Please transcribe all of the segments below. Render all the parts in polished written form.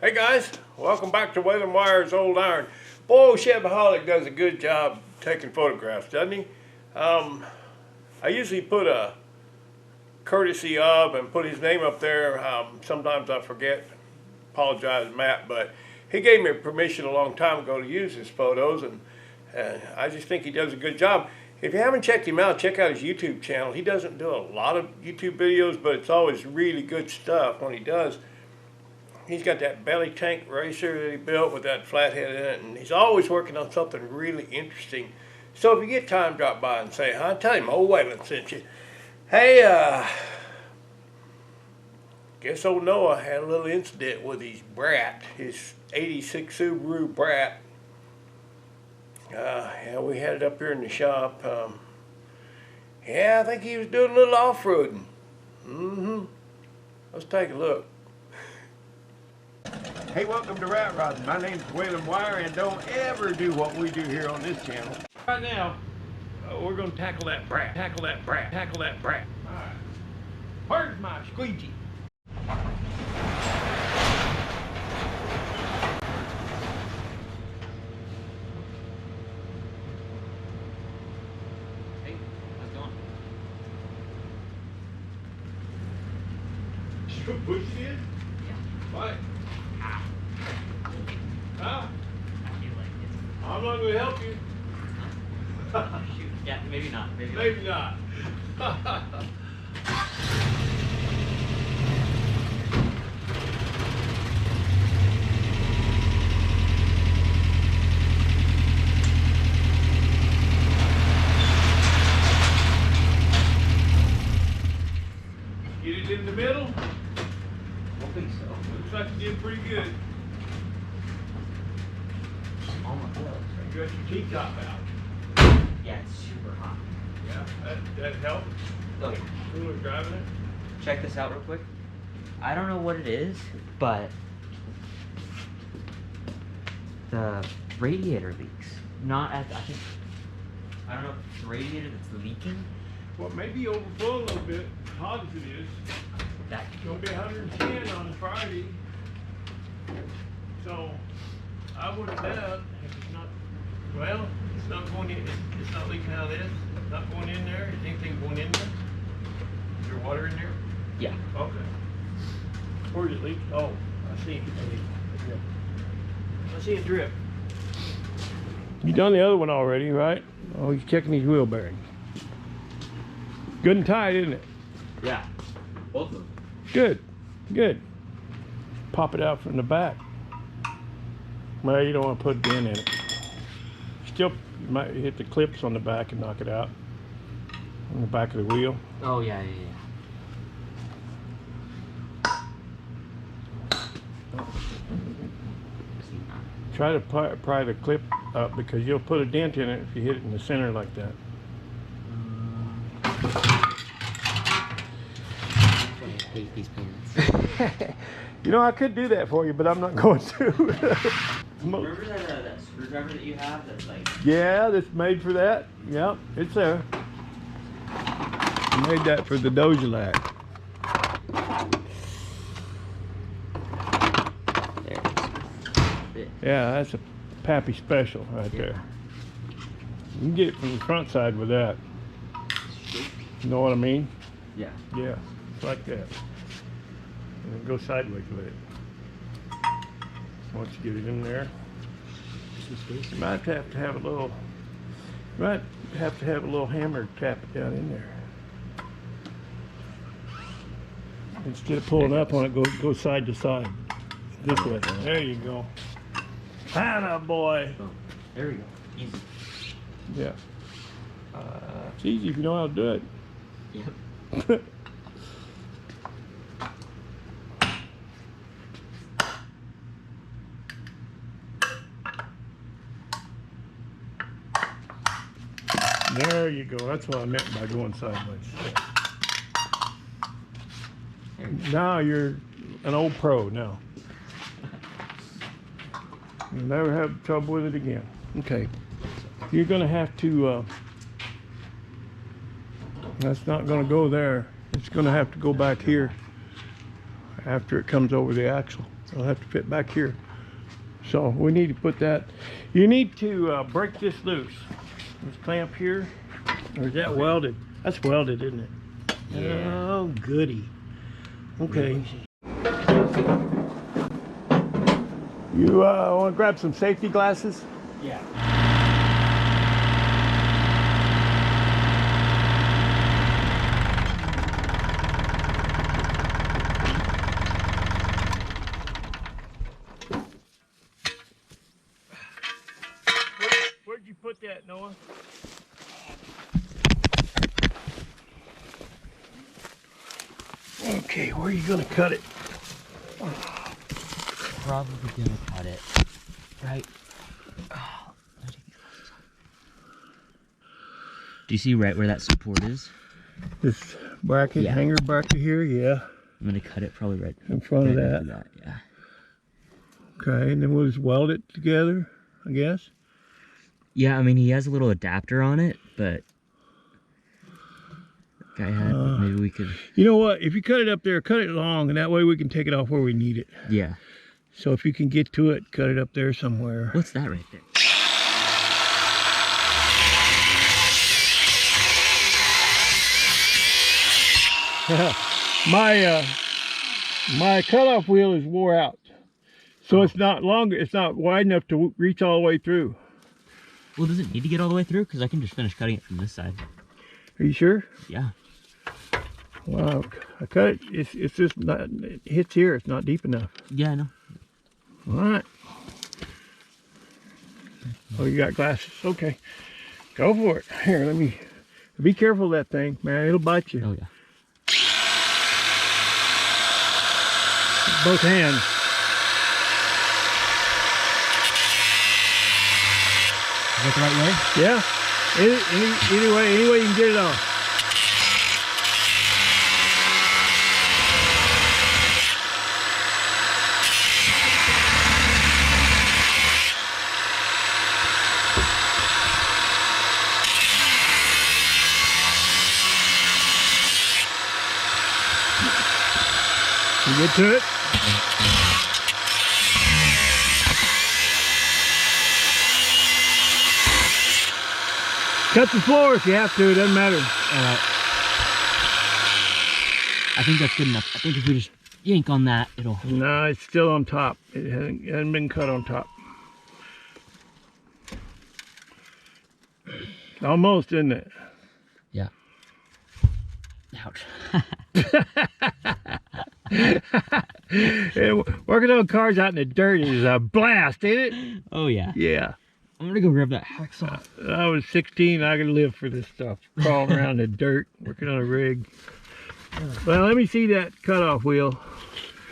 Hey guys, welcome back to Waylon Wire's Old Iron. Boy, Chevaholic does a good job taking photographs, doesn't he? I usually put a courtesy of and put his name up there. Sometimes I forget. Apologize, Matt, but he gave me permission a long time ago to use his photos, and I just think he does a good job. If you haven't checked him out, check out his YouTube channel. He doesn't do a lot of YouTube videos, but it's always really good stuff when he does. He's got that belly tank racer that he built with that flathead in it, and he's always working on something really interesting. So if you get time, drop by and say hi. Tell him old Waylon sent you. Hey, guess old Noah had a little incident with his brat, his 86 Subaru brat. Yeah, we had it up here in the shop. Yeah, I think he was doing a little off-roading. Let's take a look. Hey, welcome to Rat Rodding. My name's Waylon Wire, and don't ever do what we do here on this channel. Right now, we're going to tackle that brat. Tackle that brat. Tackle that brat. All right. Where's my squeegee? Hey, how's it going? You push it in? Yeah. What? Huh? I feel like it's... I'm not going to help you. Shoot. Yeah, maybe not. Maybe not. Get it in the middle. I don't think so. Looks like you did pretty good. Oh my gloves, right? You got your T-top out. Yeah, it's super hot. Yeah, that helped. Look, Cooler driving it. check this out real quick. I don't know what it is, but the radiator leaks. Not at, I don't know if it's the radiator that's leaking. Well, maybe overflow a little bit, hot as it is. That It's gonna be 110 on Friday. So I would have bet if it's not, well, it's not going in, it's not leaking out of this, it's not going in there. Is anything going in there? Is there water in there? Yeah. Okay. Where's it leak? Oh, I see it. I see it drip. You done the other one already, right? Oh, he's checking his wheel bearings. Good and tight, isn't it? Yeah. Both of them. Good, good. Pop it out from the back. Well, you don't want to put a dent in it. Still, you might hit the clips on the back and knock it out. On the back of the wheel. Oh, yeah. Try to pry the clip up because you'll put a dent in it if you hit it in the center like that. I hate these pants. You know, I could do that for you, but I'm not going to. Remember that screwdriver that you have that's like... Yeah, that's made for that. Yep, it's there. I made that for the Dojalac. There it is. Yeah, that's a Pappy special right there. You can get it from the front side with that. You know what I mean? Yeah. Yeah, it's like that. And then go sideways with it. Once you get it in there, you might have to have a little. You might have to have a little hammer to tap it down in there. Instead of pulling up on it, go side to side. This way. There you go. Atta boy. Boom. There we go. Easy. Yeah. It's easy if you know how to do it. Yep. There you go. That's what I meant by going sideways. Now you're an old pro now. You'll never have trouble with it again. Okay. You're going to have to, that's not going to go there. It's going to have to go back here after it comes over the axle. It'll have to fit back here. So we need to put that. You need to break this loose. This clamp here, or is that welded? That's welded, isn't it? Yeah. Oh, goody. Okay. You want to grab some safety glasses? Yeah. Where'd you put that, Noah? Okay, where are you gonna cut it? Probably gonna cut it right. Oh, do you see right where that support is? This bracket, Yeah. hanger bracket here, yeah. I'm gonna cut it probably right In front of right that. after that. Yeah. Okay, and then we'll just weld it together, I guess. Yeah, I mean he has a little adapter on it, but guy had maybe we could. You know what? If you cut it up there, cut it long, and that way we can take it off where we need it. Yeah. So if you can get to it, cut it up there somewhere. What's that right there? My cutoff wheel is wore out, so it's not longer. It's not wide enough to reach all the way through. Well, does it need to get all the way through? Because I can just finish cutting it from this side. Are you sure? Yeah. Wow, I cut it. It's just not. It hits here. It's not deep enough. Yeah, I know. All right. Oh, you got glasses? Okay, go for it. Here, let me. Be careful of that thing, man. It'll bite you. Oh yeah. Both hands. Is that the right way? Yeah. Either way, any way you can get it off. You get to it? Cut the floor if you have to, it doesn't matter. Alright. I think that's good enough. I think if we just yank on that, it'll... No, it's still on top. It hasn't been cut on top. Almost, isn't it? Yeah. Ouch. Working on cars out in the dirt is a blast, ain't it? Oh yeah. Yeah. I'm gonna go grab that hacksaw. I was 16, I could live for this stuff. Crawling around in the dirt, working on a rig. Well, let me see that cutoff wheel.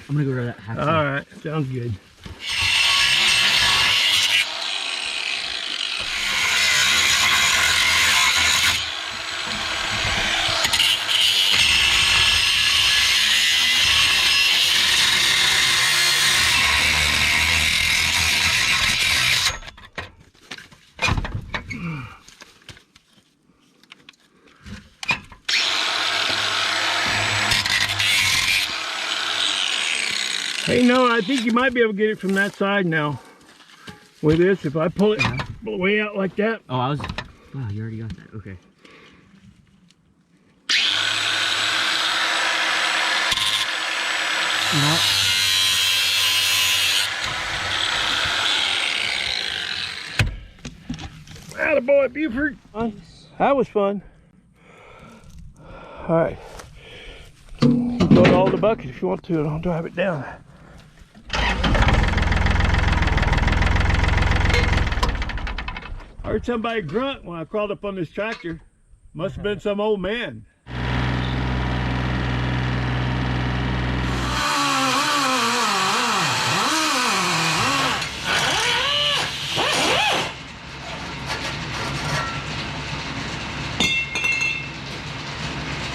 I'm gonna go grab that hacksaw. All right, sounds good. Hey, no, I think you might be able to get it from that side now. With this, if I pull it way out like that. Oh, I was... Wow, you already got that. Okay. You know what? Attaboy, Buford. That was fun. All right. You can load all the buckets if you want to, and I'll drive it down. I heard somebody grunt when I crawled up on this tractor. Must have been some old man.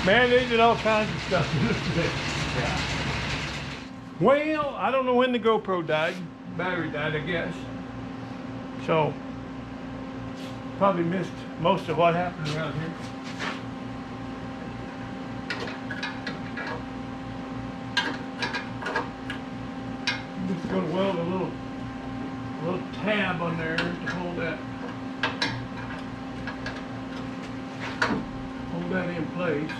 Man, they did all kinds of stuff in this thing. Yeah. Well, I don't know when the GoPro died. Battery died, I guess. So, probably missed most of what happened around here. on there to hold that in place.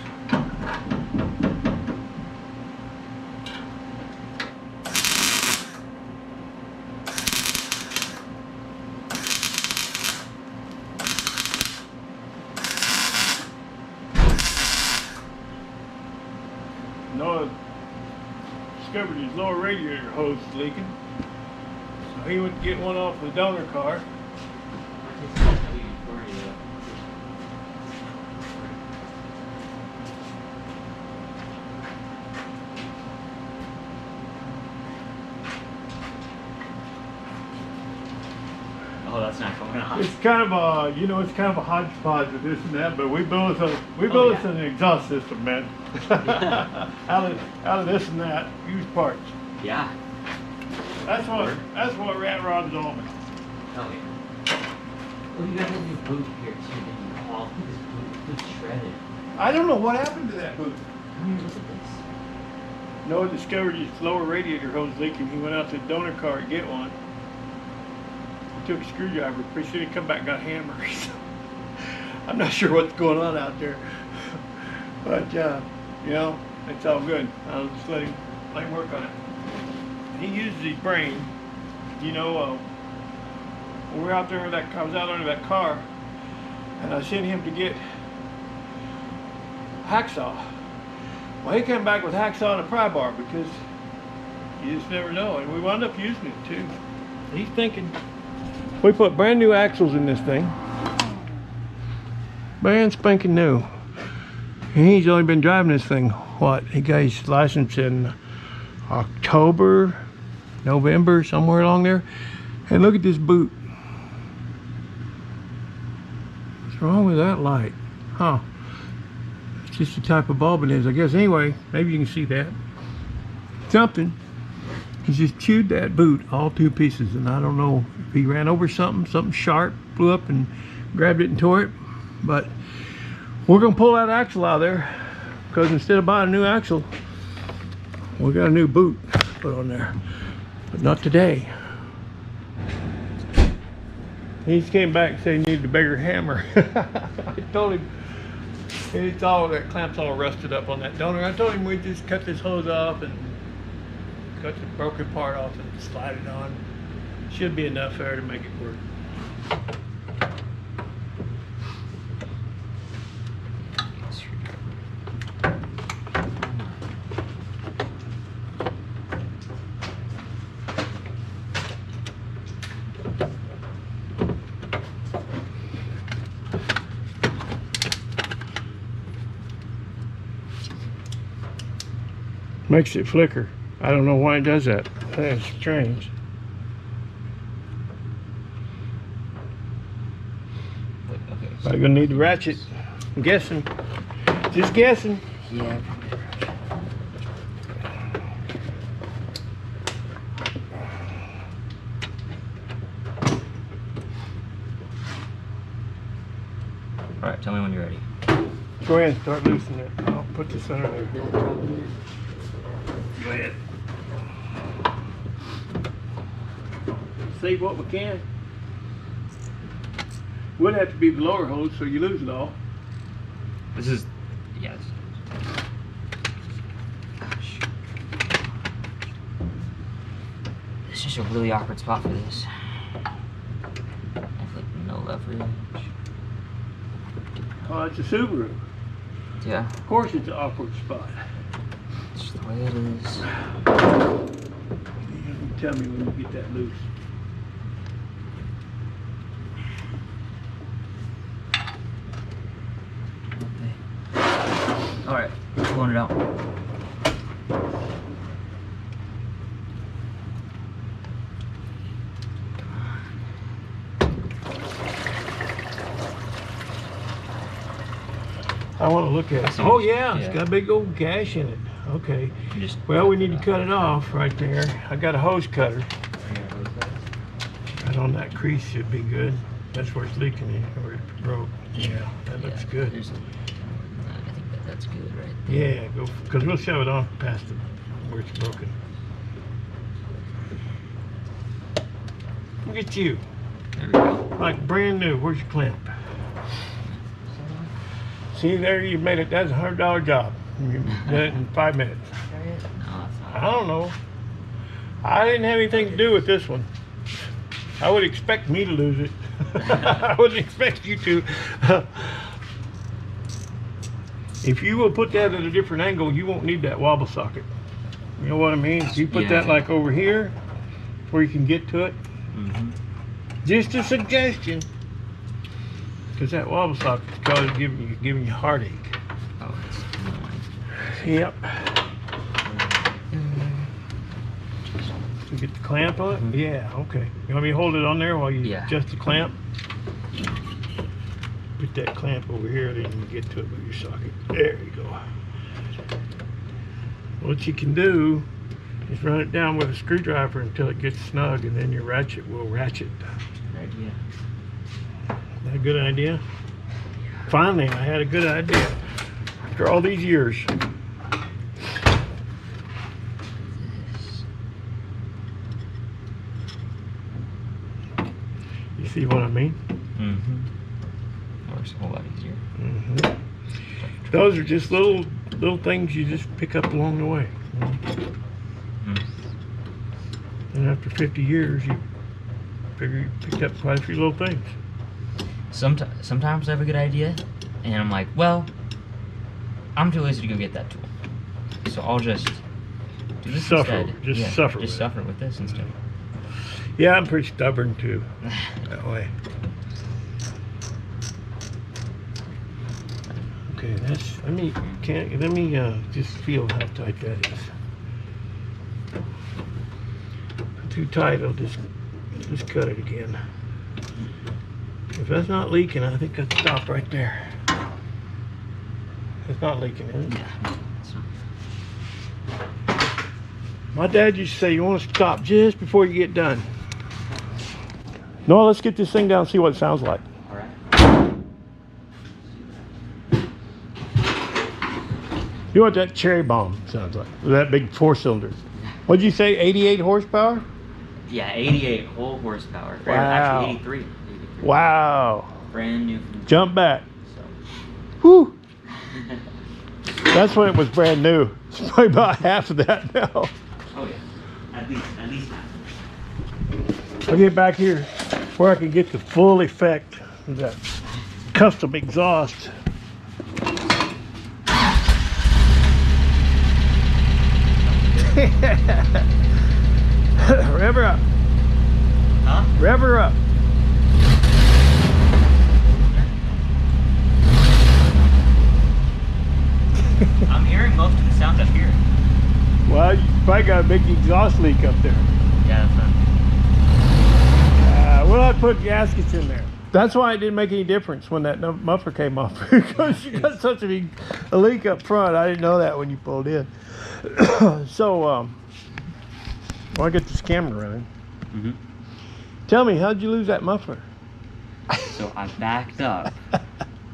Noah discovered his lower radiator hose was leaking, so he went to get one off the donor car. Oh, that's not going on. It's kind of a, you know, it's kind of a hodgepodge of this and that, but we built us an exhaust system, man. out of this and that, used parts. Yeah. That's what rat rods all about. Oh yeah. Well, you got a new boot here too, didn't you? Oh, look at this boot. It's shredded. I don't know what happened to that boot. I mean, look at this. Noah discovered his lower radiator hose leaking. He went out to the donor car to get one. Took a screwdriver. Pretty soon he come back and got hammers. I'm not sure what's going on out there, but you know, it's all good. I'll just let him work on it. He uses his brain. You know, when we're out there, I was out under that car, and I sent him to get hacksaw. Well, he came back with hacksaw and a pry bar because you just never know, and we wound up using it too. He's thinking. We put brand new axles in this thing. Brand spanking new. And he's only been driving this thing, what? He got his license in October, November, somewhere along there. And look at this boot. What's wrong with that light? Huh. It's just the type of bulb it is, I guess. Anyway, maybe you can see that. Something. He just chewed that boot, all two pieces, and I don't know if he ran over something sharp, flew up and grabbed it and tore it. But we're gonna pull that axle out of there, because instead of buying a new axle, we got a new boot put on there. But not today. He just came back and said he needed a bigger hammer. I told him it's all, that clamp's all rusted up on that donor. I told him we'd just cut this hose off and cut the broken part off and slide it on. Should be enough air to make it work. Makes it flicker. I don't know why it does that. That's strange. Okay. Probably gonna need the ratchet. I'm guessing. Just guessing. Yeah. All right, tell me when you're ready. Go ahead and start loosening it. I'll put this under there. Go ahead. Save what we can. Would have to be the lower hose so you lose it all. This is, yes. Gosh. This is just a really awkward spot for this. I have like no leverage. Oh, it's a Subaru. Yeah. Of course it's an awkward spot. It's just the way it is. You tell me when you get that loose. Okay. Alright, pulling it out. I want to look at it. Oh yeah, it's got a big old gash in it. Okay. Well, we need to cut it off right there. I got a hose cutter. Right on that crease should be good. That's where it's leaking in, where it broke. Yeah, that looks good. I think that's good right there. Yeah, go, because we'll shove it on past the, where it's broken. Look at you. There we go. Like brand new. Where's your clamp? See there, you made it. That's a $100 job. You did it in 5 minutes. No, it's not. I don't know. I didn't have anything to do with this one. I would expect me to lose it. I wouldn't expect you to. If you will put that at a different angle, you won't need that wobble socket. You know what I mean? If you put that like over here, where you can get to it. Just a suggestion. Because that wobble socket is causing giving you heartache. Oh, it's annoying. Yep. So get the clamp on it? Yeah, okay. You want me to hold it on there while you adjust the clamp? Put that clamp over here, then you can get to it with your socket. There you go. What you can do is run it down with a screwdriver until it gets snug, and then your ratchet will ratchet. Good idea. Is that a good idea? Finally, I had a good idea. After all these years. You see what I mean? Works a whole lot easier. Those are just little things you just pick up along the way. And after 50 years, you figure you picked up quite a few little things. Sometimes I have a good idea, and I'm like, well, I'm too lazy to go get that tool, so I'll just do this instead. Just suffer. Just suffer with this instead. Yeah, I'm pretty stubborn too. That way. Okay, that's. Let me just feel how tight that is. Too tight, I'll just cut it again. If that's not leaking, I think I'd stop right there. It's not leaking, is it? Yeah. My dad used to say you want to stop just before you get done. No, let's get this thing down and see what it sounds like. All right. You know what that cherry bomb sounds like? That big 4-cylinder. What'd you say, 88 horsepower? Yeah, 88 whole horsepower. Or Wow. actually 83. Wow. Brand new from Jump back. So. Whew. That's when it was brand new. It's probably about half of that now. Oh yeah. At least half. I'll get back here where I can get the full effect of that custom exhaust. Rev her up. Huh? Rev her up. I'm hearing most of the sound up here. Well, you probably got a big exhaust leak up there. Yeah, that's not. Well, I put gaskets in there. That's why it didn't make any difference when that muffler came off, because you got such a leak up front. I didn't know that when you pulled in. So, well, I get this camera running. Tell me, how'd you lose that muffler? So I backed up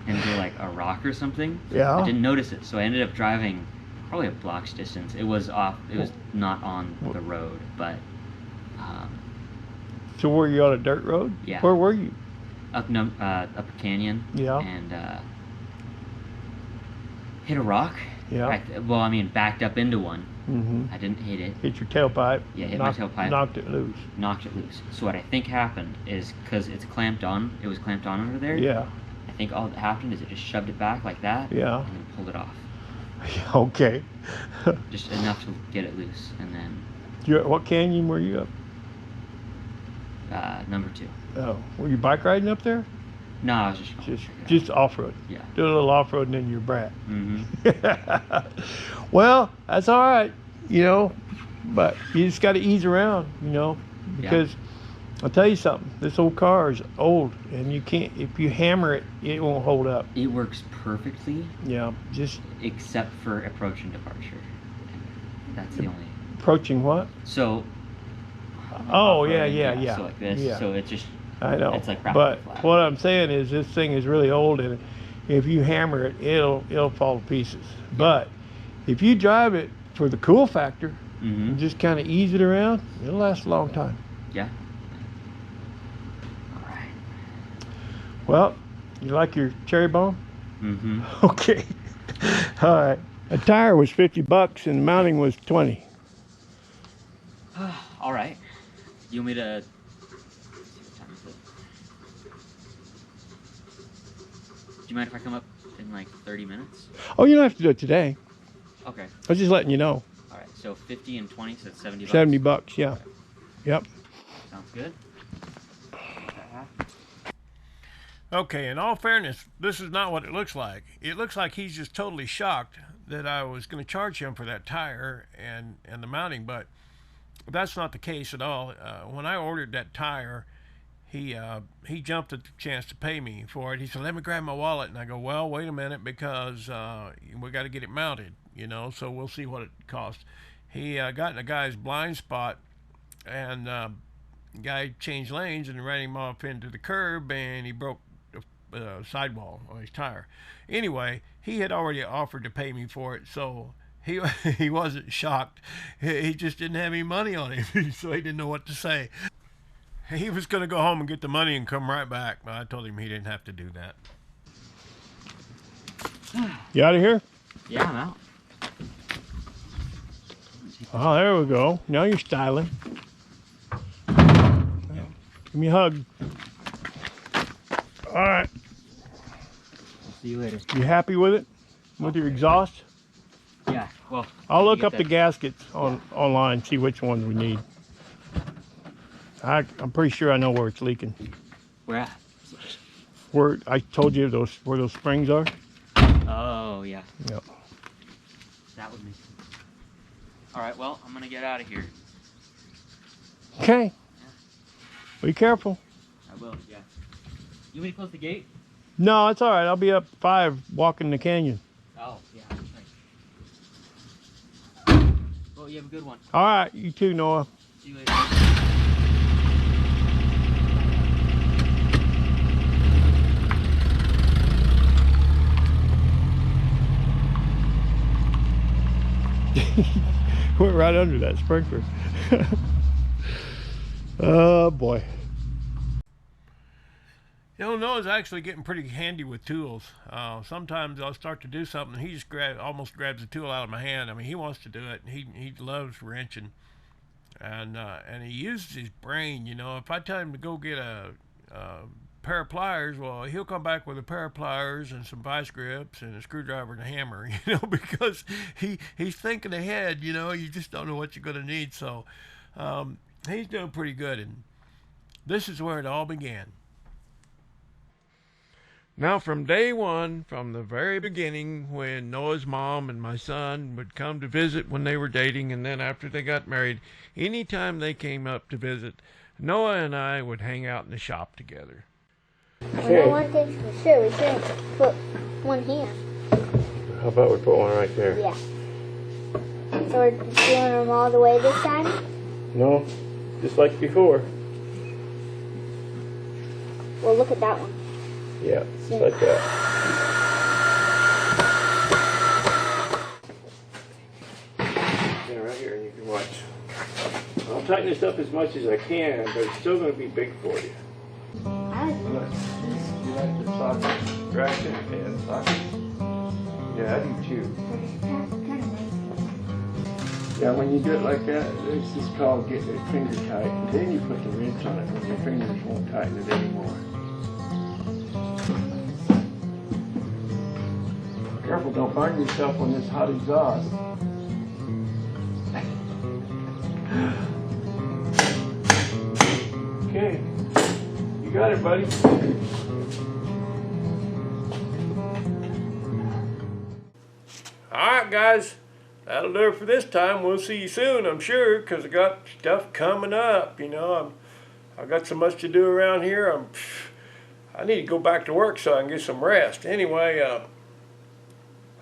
into like a rock or something. Yeah. I didn't notice it, so I ended up driving probably a block's distance. It was off. It was not on the road, but. So were you on a dirt road? Yeah. Where were you? Up a canyon. Yeah. And hit a rock. Yeah. Well, I mean, backed up into one. Mm-hmm. I didn't hit it. Hit your tailpipe. Yeah, hit my tailpipe. Knocked it loose. Knocked it loose. So what I think happened is, because it's clamped on, it was clamped on under there. Yeah. I think all that happened is it just shoved it back like that. Yeah. And then pulled it off. Okay. Just enough to get it loose, and then. What canyon were you up? Number 2. Oh, were you bike riding up there? No, I was Just off-road. Yeah. Do a little off-road and then you're brat. Mm-hmm. Well, that's all right, you know, but you just got to ease around, you know, because I'll tell you something, this old car is old, and you can't, if you hammer it, it won't hold up. It works perfectly. Yeah, just except for approach and departure. That's the only. Approaching what? So. Oh, So yeah. like this. Yeah. So it just. I know. It's like but flat. What I'm saying is this thing is really old, and if you hammer it, it'll fall to pieces. But if you drive it for the cool factor and just kind of ease it around, it'll last a long time. Yeah. All right. Well, you like your cherry bomb? Mm-hmm. Okay. All right. A tire was $50 and the mounting was 20. All right. You want me to... What time is it? Do you mind if I come up in like 30 minutes? Oh, you don't have to do it today. Okay. I was just letting you know. All right. So 50 and 20, so it's $70. $70, yeah. Okay. Yep. Sounds good. Okay, in all fairness, this is not what it looks like. It looks like he's just totally shocked that I was going to charge him for that tire and the mounting, but that's not the case at all. When I ordered that tire, he jumped at the chance to pay me for it. He said, "Let me grab my wallet," and I go, "Well, wait a minute, because we got to get it mounted, so we'll see what it costs." He got in a guy's blind spot, and guy changed lanes and ran him off into the curb, and he broke the sidewall on his tire. Anyway, he had already offered to pay me for it, so he he wasn't shocked. He just didn't have any money on him, so he didn't know what to say. He was going to go home and get the money and come right back, but I told him he didn't have to do that. You out of here? Yeah, I'm out. Oh, there we go. Now you're styling. Give me a hug. All right. See you later. You happy with it? With your exhaust? Yeah, well... I'll look up the gaskets online, see which ones we need. I'm pretty sure I know where it's leaking. Where at? Where I told you where those springs are? Oh, yeah. Yep. That would make sense. All right, well, I'm going to get out of here. Okay. Yeah. Be careful. I will, yeah. You want me to close the gate? No, it's all right. I'll be up 5 walking the canyon. Oh, yeah, that's right. Well, you have a good one. All right, you too, Noah. See you later. Went right under that sprinkler. Oh boy. Noah's actually getting pretty handy with tools. Sometimes I'll start to do something and he just almost grabs the tool out of my hand. I mean, he wants to do it. He loves wrenching, and he uses his brain. If I tell him to go get a pair of pliers, well, he'll come back with a pair of pliers and some vice grips and a screwdriver and a hammer. Because he's thinking ahead. You just don't know what you're going to need. So he's doing pretty good, and this is where it all began. Now, from day one, from the very beginning, when Noah's mom and my son would come to visit when they were dating, and then after they got married, anytime they came up to visit, Noah and I would hang out in the shop together. Okay. Well, one thing's for sure, we shouldn't put one here. How about we put one right there? Yeah. So we're just doing them all the way this time? No, just like before. Well, look at that one. Yeah, just like that. Yeah, right here, and you can watch. I'll tighten this up as much as I can, but it's still going to be big for you. I You like the socket traction and socket? Yeah, I do too. Yeah, when you do it like that, this is called getting it finger tight. And then you put the wrench on it when your fingers won't tighten it anymore. Careful, don't burn yourself on this hot exhaust. Okay, you got it, buddy. Alright, guys, that'll do it for this time. We'll see you soon, I'm sure, because I got stuff coming up. I've got so much to do around here. I need to go back to work so I can get some rest. Anyway,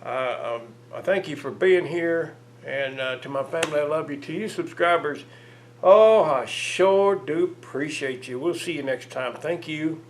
I thank you for being here, and to my family, I love you. To you subscribers, oh, I sure do appreciate you. We'll see you next time. Thank you.